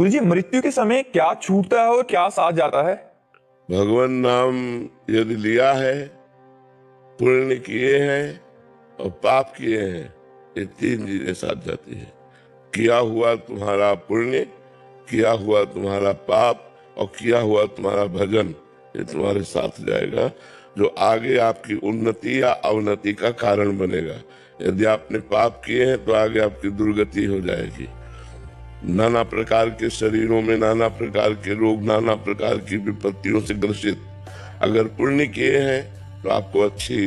गुरुजी, मृत्यु के समय क्या छूटता है और क्या साथ जाता है? भगवान नाम यदि लिया है, पुण्य किए हैं और पाप किए हैं, ये तीन चीजें साथ जाती है। किया हुआ तुम्हारा पुण्य, किया हुआ तुम्हारा पाप और किया हुआ तुम्हारा भजन, ये तुम्हारे साथ जाएगा, जो आगे आपकी उन्नति या अवनति का कारण बनेगा। यदि आपने पाप किए हैं तो आगे आपकी दुर्गति हो जाएगी। नाना प्रकार के शरीरों में नाना प्रकार के रोग, नाना प्रकार की विपत्तियों से ग्रसित। अगर पुण्य किए हैं तो आपको अच्छी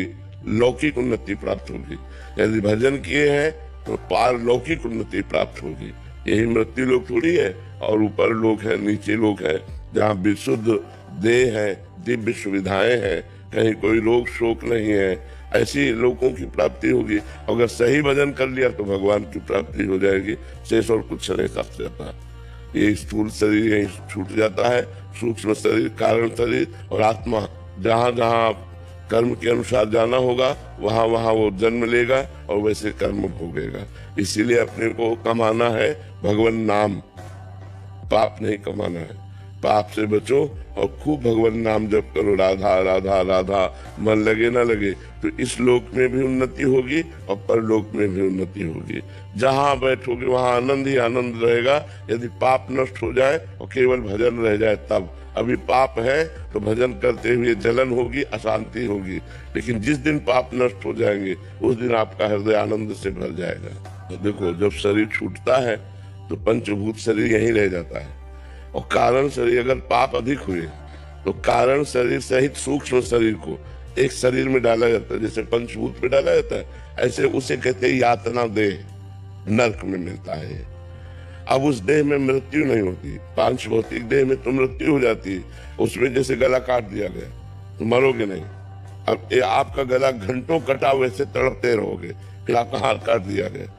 लौकिक उन्नति प्राप्त होगी, यदि भजन किए हैं तो पारलौकिक उन्नति प्राप्त होगी। यही मृत्यु लोक थोड़ी है, और ऊपर लोक है, नीचे लोक है, जहाँ विशुद्ध देह है, दिव्य सुविधाएं हैं, कहीं कोई रोग शोक नहीं है। ऐसी लोगों की प्राप्ति होगी। अगर सही भजन कर लिया तो भगवान की प्राप्ति हो जाएगी। शेष और कुछ नहीं साथ जाता। ये स्थूल शरीर यही छूट जाता है, सूक्ष्म शरीर, कारण शरीर और आत्मा, जहाँ जहाँ कर्म के अनुसार जाना होगा वहाँ वहाँ वो जन्म लेगा और वैसे कर्म भोगेगा। इसीलिए अपने को कमाना है भगवान नाम, पाप नहीं कमाना है। पाप से बचो और खूब भगवान नाम जप करो, राधा राधा राधा। मन लगे ना लगे तो इस लोक में भी उन्नति होगी और परलोक में भी उन्नति होगी। जहां बैठोगे वहां आनंद ही आनंद रहेगा। यदि पाप नष्ट हो जाए और केवल भजन रह जाए तब। अभी पाप है तो भजन करते हुए जलन होगी, अशांति होगी, लेकिन जिस दिन पाप नष्ट हो जाएंगे उस दिन आपका हृदय आनंद से भर जाएगा। तो देखो, जब शरीर छूटता है तो पंचभूत शरीर यहीं रह जाता है, और कारण शरीर, अगर पाप अधिक हुए तो कारण शरीर सहित सूक्ष्म शरीर को एक शरीर में डाला जाता है, जैसे पंचभूत में डाला जाता है, ऐसे उसे कहते हैं यातना देह, नरक में मिलता है। अब उस देह में मृत्यु नहीं होती, पांच भौतिक देह में तो मृत्यु हो जाती है। उसमें जैसे गला काट दिया गया तो मरोगे नहीं। अब आपका गला घंटों कटा, वैसे तड़पते रहोगे। फिर आपका हाथ काट दिया गया,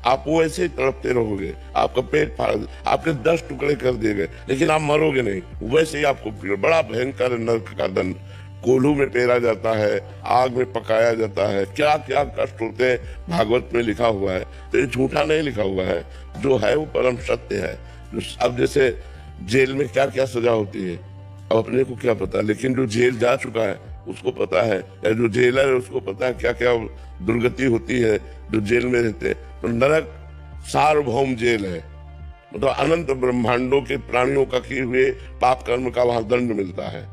आप वैसे ही तड़पते रहोगे। आपका पेट फाड़, आपके 10 टुकड़े कर दिए गए, लेकिन आप मरोगे नहीं। वैसे ही आपको बड़ा भयंकर नरक का दंड, कोल्हू में पेरा जाता है, आग में पकाया जाता है, क्या क्या कष्ट होते हैं, भागवत में लिखा हुआ है। तो ये झूठा नहीं लिखा हुआ है, जो है वो परम सत्य है। अब जैसे जेल में क्या क्या सजा होती है, अब अपने को क्या पता, लेकिन जो जेल जा चुका है उसको पता है, या जो जेलर है उसको पता है क्या क्या दुर्गति होती है जो जेल में रहते हैं। तो नरक सार्वभौम जेल है, मतलब अनंत ब्रह्मांडों के प्राणियों का किए हुए पाप कर्म का वहां दंड मिलता है।